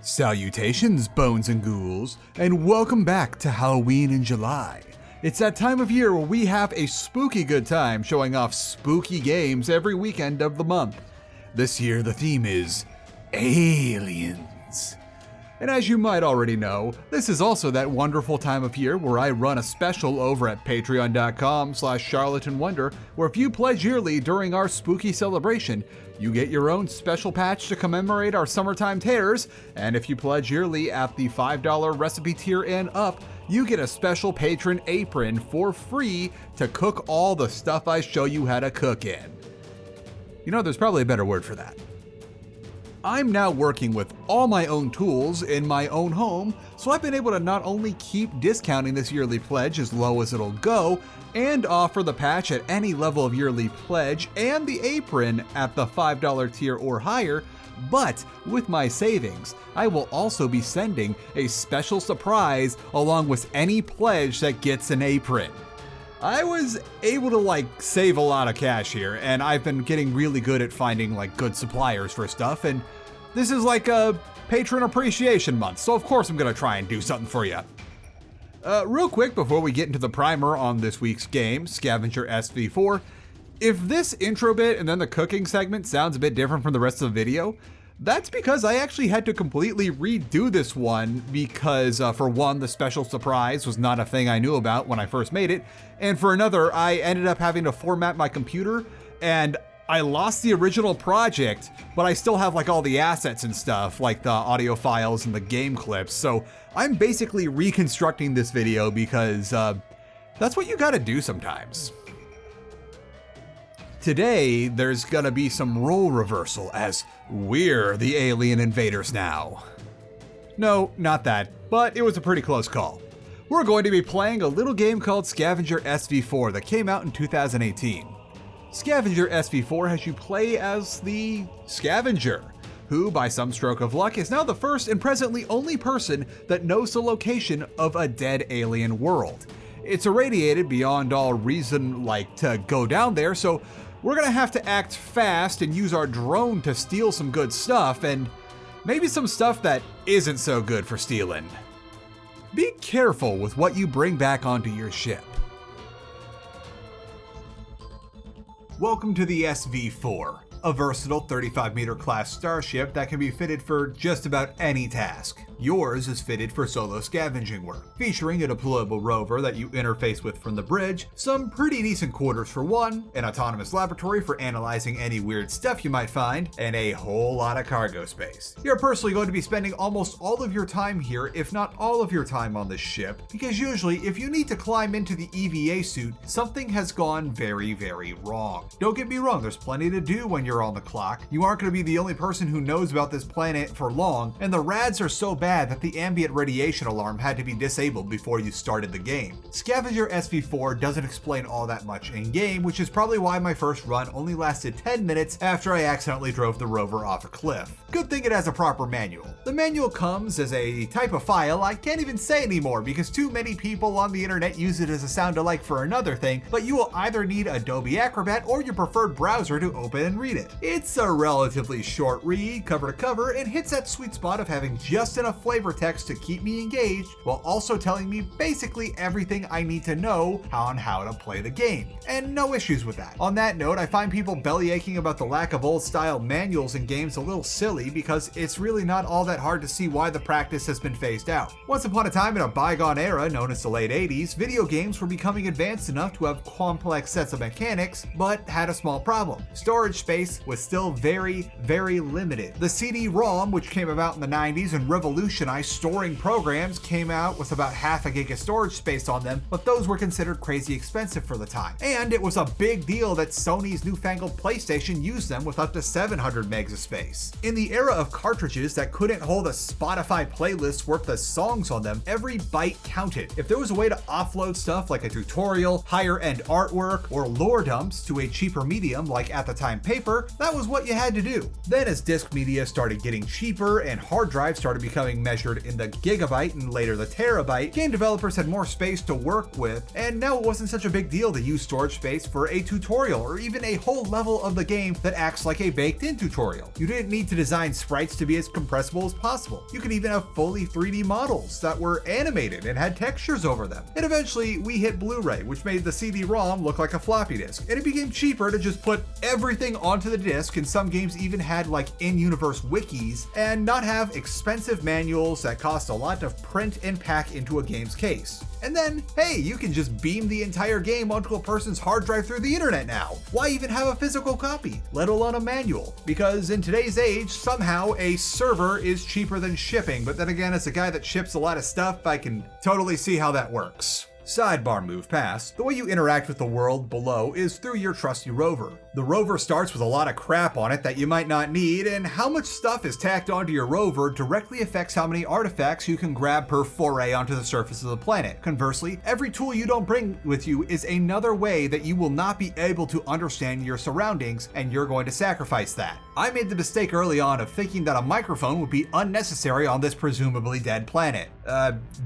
Salutations, bones and ghouls, and welcome back to Halloween in July. It's that time of year where we have a spooky good time showing off spooky games every weekend of the month. This year the theme is aliens. And as you might already know, this is also that wonderful time of year where I run a special over at patreon.com/charlatanwonder, where if you pledge yearly during our spooky celebration, you get your own special patch to commemorate our summertime terrors, and if you pledge yearly at the $5 recipe tier and up, you get a special patron apron for free to cook all the stuff I show you how to cook in. You know, there's probably a better word for that. I'm now working with all my own tools in my own home, so I've been able to not only keep discounting this yearly pledge as low as it'll go, and offer the patch at any level of yearly pledge and the apron at the $5 tier or higher, but with my savings, I will also be sending a special surprise along with any pledge that gets an apron. I was able to save a lot of cash here, and I've been getting really good at finding good suppliers for stuff, and this is a patron appreciation month, so of course I'm gonna try and do something for you. Real quick before we get into the primer on this week's game, Scavenger SV-4, if this intro bit and then the cooking segment sounds a bit different from the rest of the video, that's because I actually had to completely redo this one because for one, the special surprise was not a thing I knew about when I first made it, and for another, I ended up having to format my computer and I lost the original project, but I still have all the assets and stuff, like the audio files and the game clips, so I'm basically reconstructing this video because that's what you gotta do sometimes. Today, there's gonna be some role reversal as we're the alien invaders now. No, not that, but it was a pretty close call. We're going to be playing a little game called Scavenger SV-4 that came out in 2018. Scavenger SV-4 has you play as the Scavenger, who by some stroke of luck is now the first and presently only person that knows the location of a dead alien world. It's irradiated beyond all reason to go down there, so we're gonna have to act fast and use our drone to steal some good stuff, and maybe some stuff that isn't so good for stealing. Be careful with what you bring back onto your ship. Welcome to the SV-4, a versatile 35-meter class starship that can be fitted for just about any task. Yours is fitted for solo scavenging work, featuring a deployable rover that you interface with from the bridge, some pretty decent quarters for one, an autonomous laboratory for analyzing any weird stuff you might find, and a whole lot of cargo space. You're personally going to be spending almost all of your time here, if not all of your time on this ship, because usually if you need to climb into the EVA suit, something has gone very, very wrong. Don't get me wrong, there's plenty to do when you're on the clock. You aren't going to be the only person who knows about this planet for long, and the rads are so bad that the ambient radiation alarm had to be disabled before you started the game. Scavenger SV-4 doesn't explain all that much in game, which is probably why my first run only lasted 10 minutes after I accidentally drove the rover off a cliff. Good thing it has a proper manual. The manual comes as a type of file I can't even say anymore because too many people on the internet use it as a sound alike for another thing, but you will either need Adobe Acrobat or your preferred browser to open and read it. It's a relatively short read, cover to cover, and hits that sweet spot of having just enough flavor text to keep me engaged while also telling me basically everything I need to know on how to play the game. And no issues with that. On that note, I find people bellyaching about the lack of old style manuals in games a little silly because it's really not all that hard to see why the practice has been phased out. Once upon a time in a bygone era known as the late 80s, video games were becoming advanced enough to have complex sets of mechanics, but had a small problem. Storage space was still very, very limited. The CD-ROM, which came about in the 90s and revolutionized storing programs, came out with about half a gig of storage space on them, but those were considered crazy expensive for the time. And it was a big deal that Sony's newfangled PlayStation used them with up to 700 megs of space. In the era of cartridges that couldn't hold a Spotify playlist worth of songs on them, every byte counted. If there was a way to offload stuff like a tutorial, higher end artwork, or lore dumps to a cheaper medium like at the time paper, server, that was what you had to do. Then as disk media started getting cheaper and hard drives started becoming measured in the gigabyte and later the terabyte, game developers had more space to work with, and now it wasn't such a big deal to use storage space for a tutorial or even a whole level of the game that acts like a baked-in tutorial. You didn't need to design sprites to be as compressible as possible. You could even have fully 3D models that were animated and had textures over them. And eventually we hit Blu-ray, which made the CD-ROM look like a floppy disk, and it became cheaper to just put everything onto the disc, and some games even had like in-universe wikis, and not have expensive manuals that cost a lot to print and pack into a game's case. And then, hey, you can just beam the entire game onto a person's hard drive through the internet now. Why even have a physical copy, let alone a manual? Because in today's age, somehow a server is cheaper than shipping, but then again, as a guy that ships a lot of stuff, I can totally see how that works. Sidebar move past, the way you interact with the world below is through your trusty rover. The rover starts with a lot of crap on it that you might not need, and how much stuff is tacked onto your rover directly affects how many artifacts you can grab per foray onto the surface of the planet. Conversely, every tool you don't bring with you is another way that you will not be able to understand your surroundings, and you're going to sacrifice that. I made the mistake early on of thinking that a microphone would be unnecessary on this presumably dead planet.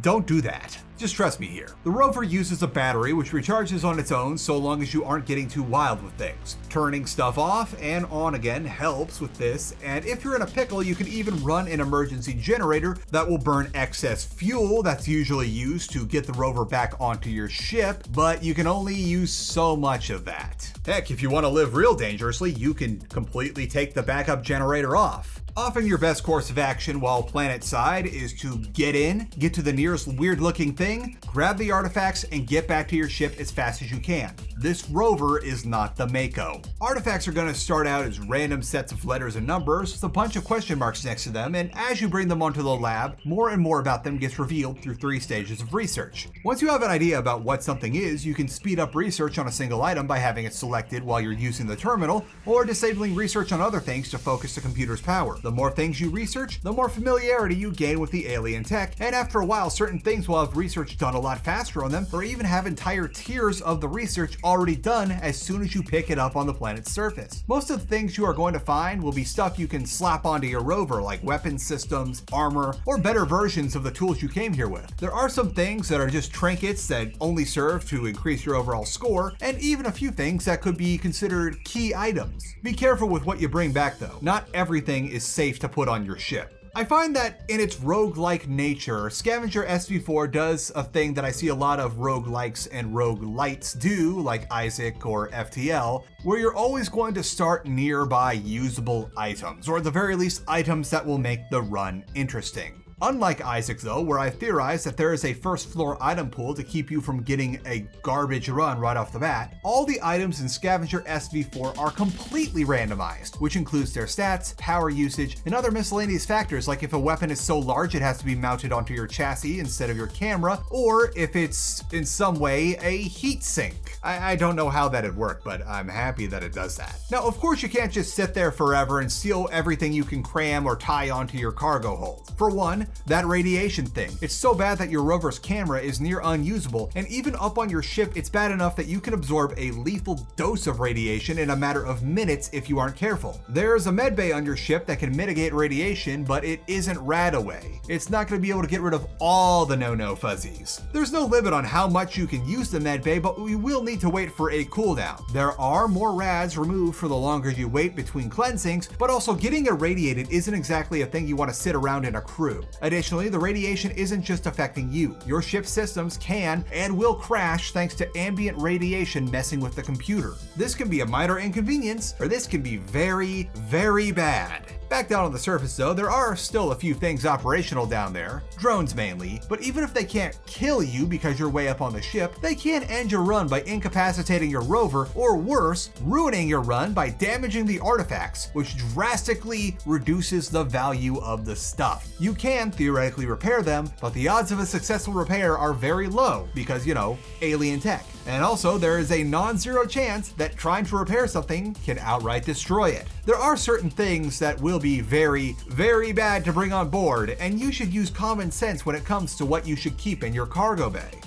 Don't do that. Just trust me here. The rover uses a battery which recharges on its own so long as you aren't getting too wild with things. Turning stuff off and on again helps with this, and if you're in a pickle, you can even run an emergency generator that will burn excess fuel that's usually used to get the rover back onto your ship, but you can only use so much of that. Heck, if you want to live real dangerously, you can completely take the backup generator off. Often your best course of action while planet side is to get to the nearest weird looking thing, grab the artifacts, and get back to your ship as fast as you can. This rover is not the Mako. Artifacts are going to start out as random sets of letters and numbers with a bunch of question marks next to them, and as you bring them onto the lab, more and more about them gets revealed through 3 stages of research. Once you have an idea about what something is, you can speed up research on a single item by having it selected while you're using the terminal, or disabling research on other things to focus the computer's power. The more things you research, the more familiarity you gain with the alien tech, and after a while, certain things will have research done a lot faster on them, or even have entire tiers of the research already done as soon as you pick it up on the planet's surface. Most of the things you are going to find will be stuff you can slap onto your rover, like weapon systems, armor, or better versions of the tools you came here with. There are some things that are just trinkets that only serve to increase your overall score, and even a few things that could be considered key items. Be careful with what you bring back though. Not everything is safe to put on your ship. I find that in its roguelike nature, Scavenger SV-4 does a thing that I see a lot of roguelikes and roguelites do, like Isaac or FTL, where you're always going to start nearby usable items, or at the very least items that will make the run interesting. Unlike Isaac though, where I theorize that there is a first floor item pool to keep you from getting a garbage run right off the bat, all the items in Scavenger SV-4 are completely randomized, which includes their stats, power usage, and other miscellaneous factors like if a weapon is so large it has to be mounted onto your chassis instead of your camera, or if it's in some way a heat sink. I don't know how that'd work, but I'm happy that it does that. Now, of course you can't just sit there forever and steal everything you can cram or tie onto your cargo hold. For one, that radiation thing. It's so bad that your rover's camera is near unusable, and even up on your ship, it's bad enough that you can absorb a lethal dose of radiation in a matter of minutes if you aren't careful. There's a medbay on your ship that can mitigate radiation, but it isn't rad-away. It's not going to be able to get rid of all the no-no fuzzies. There's no limit on how much you can use the medbay, but we will need to wait for a cooldown. There are more rads removed for the longer you wait between cleansings, but also getting irradiated isn't exactly a thing you want to sit around in a crew. Additionally, the radiation isn't just affecting you. Your ship's systems can and will crash thanks to ambient radiation messing with the computer. This can be a minor inconvenience, or this can be very, very bad. Back down on the surface though, there are still a few things operational down there, drones mainly, but even if they can't kill you because you're way up on the ship, they can end your run by incapacitating your rover, or worse, ruining your run by damaging the artifacts, which drastically reduces the value of the stuff. You can theoretically repair them, but the odds of a successful repair are very low because, you know, alien tech. And also, there is a non-zero chance that trying to repair something can outright destroy it. There are certain things that will be very, very bad to bring on board, and you should use common sense when it comes to what you should keep in your cargo bay.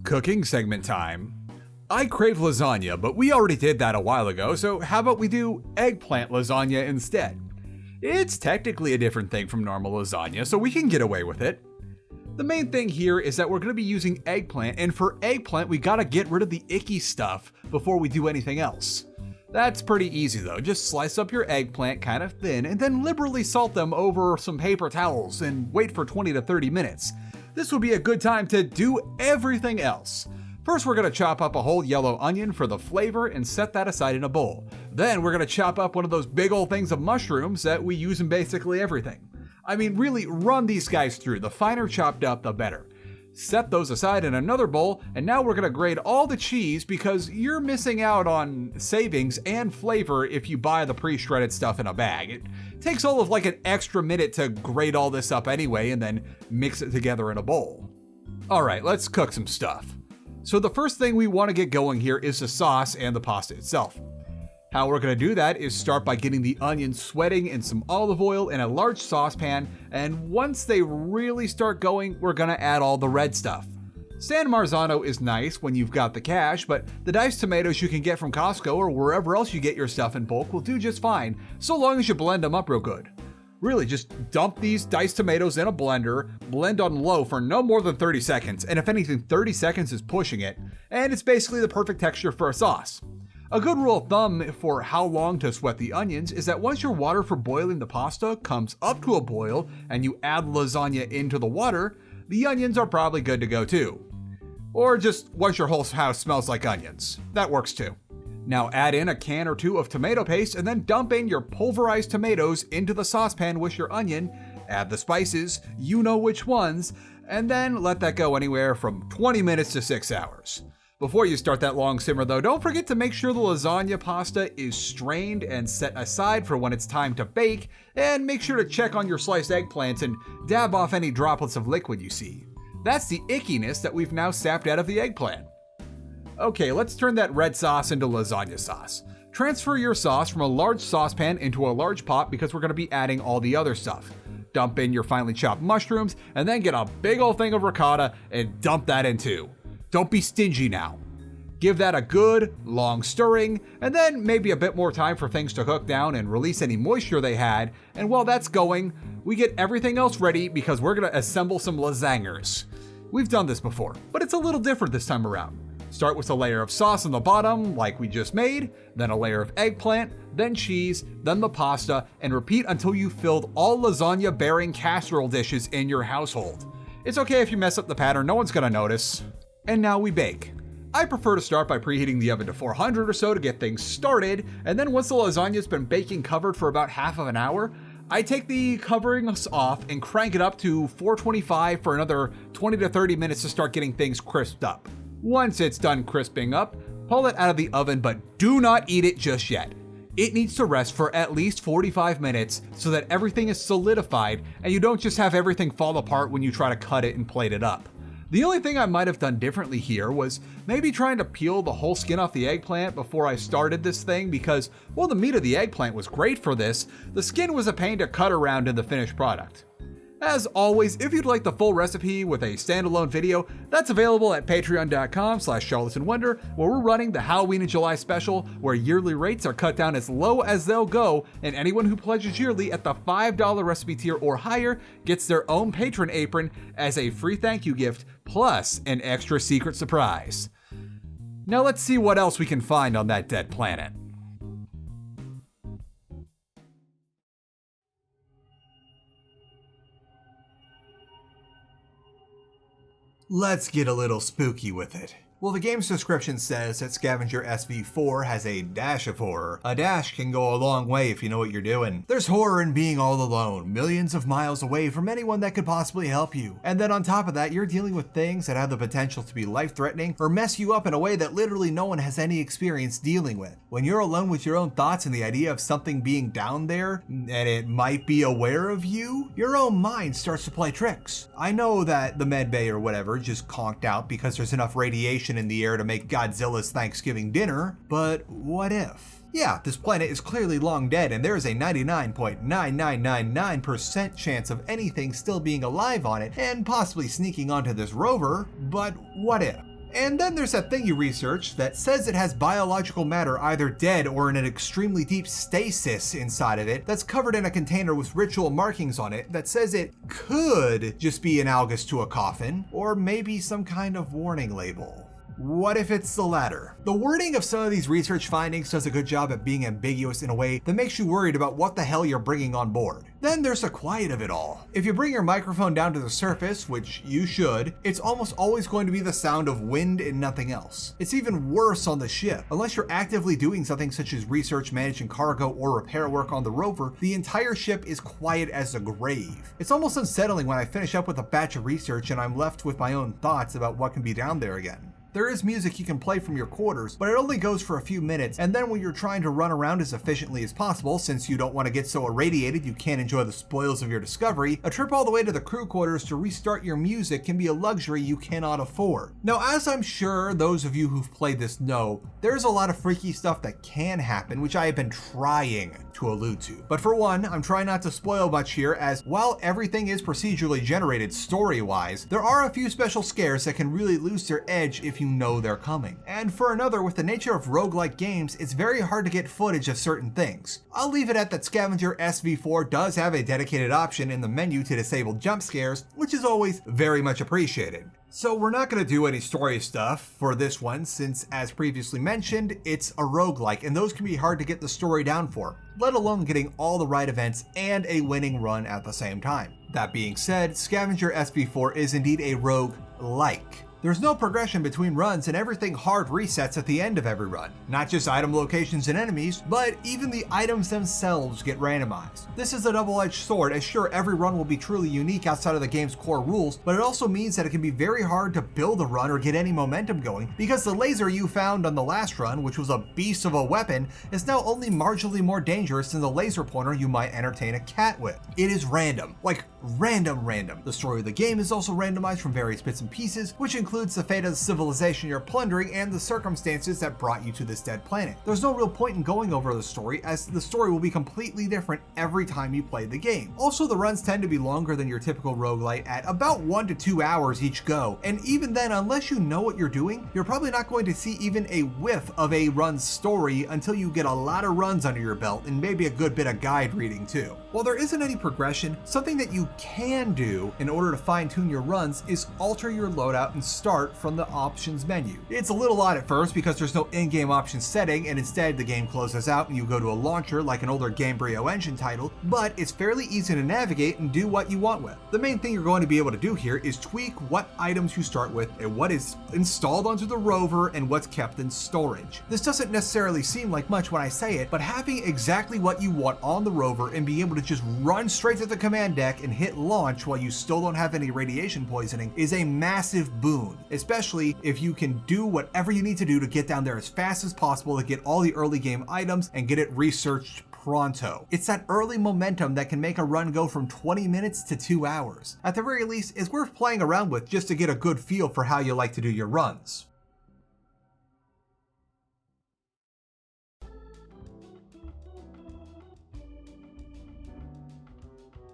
Cooking segment time. I crave lasagna, but we already did that a while ago, so how about we do eggplant lasagna instead? It's technically a different thing from normal lasagna, so we can get away with it. The main thing here is that we're going to be using eggplant, and for eggplant we gotta get rid of the icky stuff before we do anything else. That's pretty easy though, just slice up your eggplant kind of thin and then liberally salt them over some paper towels and wait for 20 to 30 minutes. This would be a good time to do everything else. First, we're going to chop up a whole yellow onion for the flavor and set that aside in a bowl. Then we're going to chop up one of those big old things of mushrooms that we use in basically everything. I mean, really run these guys through. The finer chopped up, the better. Set those aside in another bowl, and now we're going to grate all the cheese because you're missing out on savings and flavor if you buy the pre-shredded stuff in a bag. It takes all of like an extra minute to grate all this up anyway and then mix it together in a bowl. Alright, let's cook some stuff. So the first thing we want to get going here is the sauce and the pasta itself. How we're going to do that is start by getting the onions sweating in some olive oil in a large saucepan, and once they really start going, we're going to add all the red stuff. San Marzano is nice when you've got the cash, but the diced tomatoes you can get from Costco or wherever else you get your stuff in bulk will do just fine, so long as you blend them up real good. Really, just dump these diced tomatoes in a blender, blend on low for no more than 30 seconds, and if anything, 30 seconds is pushing it, and it's basically the perfect texture for a sauce. A good rule of thumb for how long to sweat the onions is that once your water for boiling the pasta comes up to a boil and you add lasagna into the water, the onions are probably good to go too. Or just once your whole house smells like onions. That works too. Now add in a can or two of tomato paste and then dump in your pulverized tomatoes into the saucepan with your onion, add the spices, you know which ones, and then let that go anywhere from 20 minutes to 6 hours. Before you start that long simmer though, don't forget to make sure the lasagna pasta is strained and set aside for when it's time to bake, and make sure to check on your sliced eggplants and dab off any droplets of liquid you see. That's the ickiness that we've now sapped out of the eggplant. Okay, let's turn that red sauce into lasagna sauce. Transfer your sauce from a large saucepan into a large pot because we're going to be adding all the other stuff. Dump in your finely chopped mushrooms, and then get a big old thing of ricotta and dump that in too. Don't be stingy now. Give that a good, long stirring, and then maybe a bit more time for things to cook down and release any moisture they had, and while that's going, we get everything else ready because we're going to assemble some lasagnas. We've done this before, but it's a little different this time around. Start with a layer of sauce on the bottom, like we just made, then a layer of eggplant, then cheese, then the pasta, and repeat until you've filled all lasagna-bearing casserole dishes in your household. It's okay if you mess up the pattern, no one's gonna notice. And now we bake. I prefer to start by preheating the oven to 400 or so to get things started, and then once the lasagna's been baking covered for about half of an hour, I take the coverings off and crank it up to 425 for another 20 to 30 minutes to start getting things crisped up. Once it's done crisping up, pull it out of the oven, but do not eat it just yet. It needs to rest for at least 45 minutes so that everything is solidified and you don't just have everything fall apart when you try to cut it and plate it up. The only thing I might have done differently here was maybe trying to peel the whole skin off the eggplant before I started this thing because, while the meat of the eggplant was great for this, the skin was a pain to cut around in the finished product. As always, if you'd like the full recipe with a standalone video, that's available at patreon.com/charlatanwonder, where we're running the Halloween in July special, where yearly rates are cut down as low as they'll go, and anyone who pledges yearly at the $5 recipe tier or higher gets their own patron apron as a free thank you gift, plus an extra secret surprise. Now let's see what else we can find on that dead planet. Let's get a little spooky with it. Well, the game's description says that Scavenger SV-4 has a dash of horror. A dash can go a long way if you know what you're doing. There's horror in being all alone, millions of miles away from anyone that could possibly help you. And then on top of that, you're dealing with things that have the potential to be life-threatening or mess you up in a way that literally no one has any experience dealing with. When you're alone with your own thoughts and the idea of something being down there and it might be aware of you, your own mind starts to play tricks. I know that the med bay or whatever just conked out because there's enough radiation in the air to make Godzilla's Thanksgiving dinner, but what if? Yeah, this planet is clearly long dead and there is a 99.9999% chance of anything still being alive on it and possibly sneaking onto this rover, but what if? And then there's that thing you researched that says it has biological matter either dead or in an extremely deep stasis inside of it that's covered in a container with ritual markings on it that says it could just be analogous to a coffin, or maybe some kind of warning label. What if it's the latter? The wording of some of these research findings does a good job at being ambiguous in a way that makes you worried about what the hell you're bringing on board. Then there's the quiet of it all. If you bring your microphone down to the surface, which you should, it's almost always going to be the sound of wind and nothing else. It's even worse on the ship. Unless you're actively doing something such as research, managing cargo, or repair work on the rover, the entire ship is quiet as a grave. It's almost unsettling when I finish up with a batch of research and I'm left with my own thoughts about what can be down there again. There is music you can play from your quarters, but it only goes for a few minutes, and then when you're trying to run around as efficiently as possible, since you don't want to get so irradiated you can't enjoy the spoils of your discovery, a trip all the way to the crew quarters to restart your music can be a luxury you cannot afford. Now, as I'm sure those of you who've played this know, there's a lot of freaky stuff that can happen, which I have been trying to allude to. But for one, I'm trying not to spoil much here, as while everything is procedurally generated story-wise, there are a few special scares that can really lose their edge if you know they're coming. And for another, with the nature of roguelike games, it's very hard to get footage of certain things. I'll leave it at that Scavenger SV-4 does have a dedicated option in the menu to disable jump scares, which is always very much appreciated. So we're not going to do any story stuff for this one since, as previously mentioned, it's a roguelike and those can be hard to get the story down for, let alone getting all the right events and a winning run at the same time. That being said, Scavenger SV-4 is indeed a roguelike. There's no progression between runs and everything hard resets at the end of every run. Not just item locations and enemies, but even the items themselves get randomized. This is a double-edged sword, as sure every run will be truly unique outside of the game's core rules, but it also means that it can be very hard to build a run or get any momentum going, because the laser you found on the last run, which was a beast of a weapon, is now only marginally more dangerous than the laser pointer you might entertain a cat with. It is random, like random. The story of the game is also randomized from various bits and pieces, which includes the fate of the civilization you're plundering and the circumstances that brought you to this dead planet. There's no real point in going over the story, as the story will be completely different every time you play the game. Also, the runs tend to be longer than your typical roguelite at about 1 to 2 hours each go, and even then, unless you know what you're doing, you're probably not going to see even a whiff of a run story until you get a lot of runs under your belt and maybe a good bit of guide reading too. While there isn't any progression, something that you can do in order to fine-tune your runs is alter your loadout and start from the options menu. It's a little odd at first because there's no in-game options setting, and instead the game closes out and you go to a launcher like an older Gamebryo engine title, but it's fairly easy to navigate and do what you want with. The main thing you're going to be able to do here is tweak what items you start with and what is installed onto the rover and what's kept in storage. This doesn't necessarily seem like much when I say it, but having exactly what you want on the rover and being able to just run straight to the command deck and hit launch while you still don't have any radiation poisoning is a massive boon, especially if you can do whatever you need to do to get down there as fast as possible to get all the early game items and get it researched pronto. It's that early momentum that can make a run go from 20 minutes to 2 hours. At the very least, it's worth playing around with just to get a good feel for how you like to do your runs.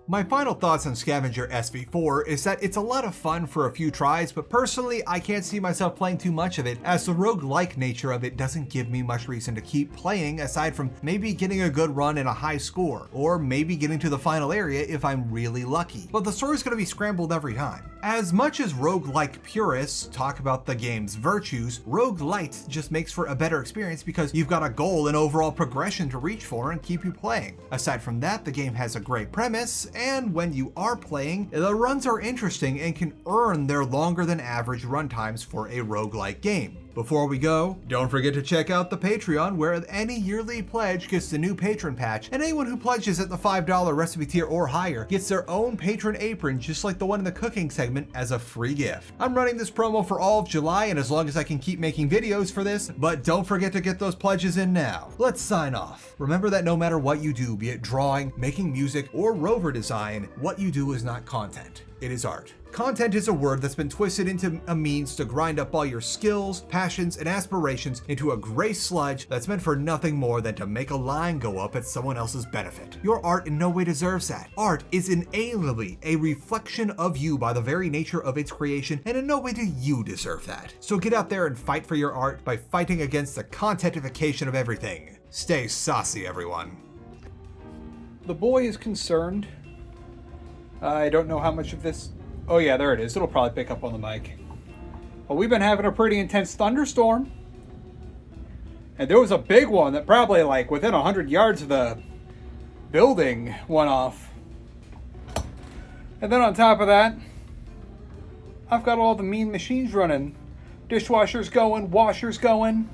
My final thoughts on Scavenger SV-4 is that it's a lot of fun for a few tries, but personally I can't see myself playing too much of it, as the roguelike nature of it doesn't give me much reason to keep playing aside from maybe getting a good run and a high score, or maybe getting to the final area if I'm really lucky. But the story's going to be scrambled every time. As much as roguelike purists talk about the game's virtues, roguelite just makes for a better experience because you've got a goal and overall progression to reach for and keep you playing. Aside from that, the game has a great premise, and when you are playing, the runs are interesting and can earn their longer than average runtimes for a roguelike game. Before we go, don't forget to check out the Patreon, where any yearly pledge gets the new patron patch, and anyone who pledges at the $5 recipe tier or higher gets their own patron apron just like the one in the cooking segment as a free gift. I'm running this promo for all of July and as long as I can keep making videos for this, but don't forget to get those pledges in now. Let's sign off. Remember that no matter what you do, be it drawing, making music, or rover design, what you do is not content. it is art. Content is a word that's been twisted into a means to grind up all your skills, passions, and aspirations into a gray sludge that's meant for nothing more than to make a line go up at someone else's benefit. Your art in no way deserves that. Art is inalienably a reflection of you by the very nature of its creation, and in no way do you deserve that. So get out there and fight for your art by fighting against the contentification of everything. Stay saucy, everyone. The boy is concerned. I don't know how much of this... Oh yeah, there it is. It'll probably pick up on the mic. Well, we've been having a pretty intense thunderstorm. And there was a big one that probably like within 100 yards of the building went off. And then on top of that, I've got all the mean machines running. Dishwasher's going, washer's going.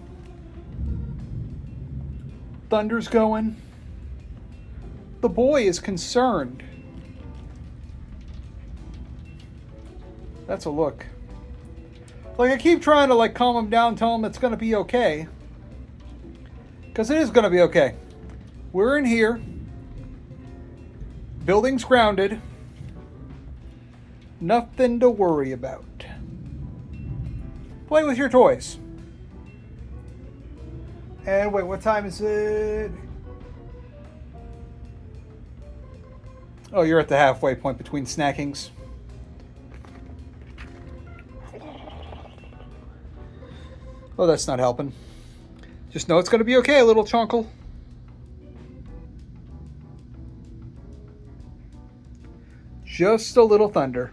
Thunder's going. The boy is concerned. That's a look. Like, I keep trying to, like, calm him down, tell him it's going to be okay. Because it is going to be okay. We're in here. Building's grounded. Nothing to worry about. Play with your toys. And wait, what time is it? Oh, you're at the halfway point between snackings. Oh, that's not helping. Just know it's going to be okay, little Chonkel. Just a little thunder.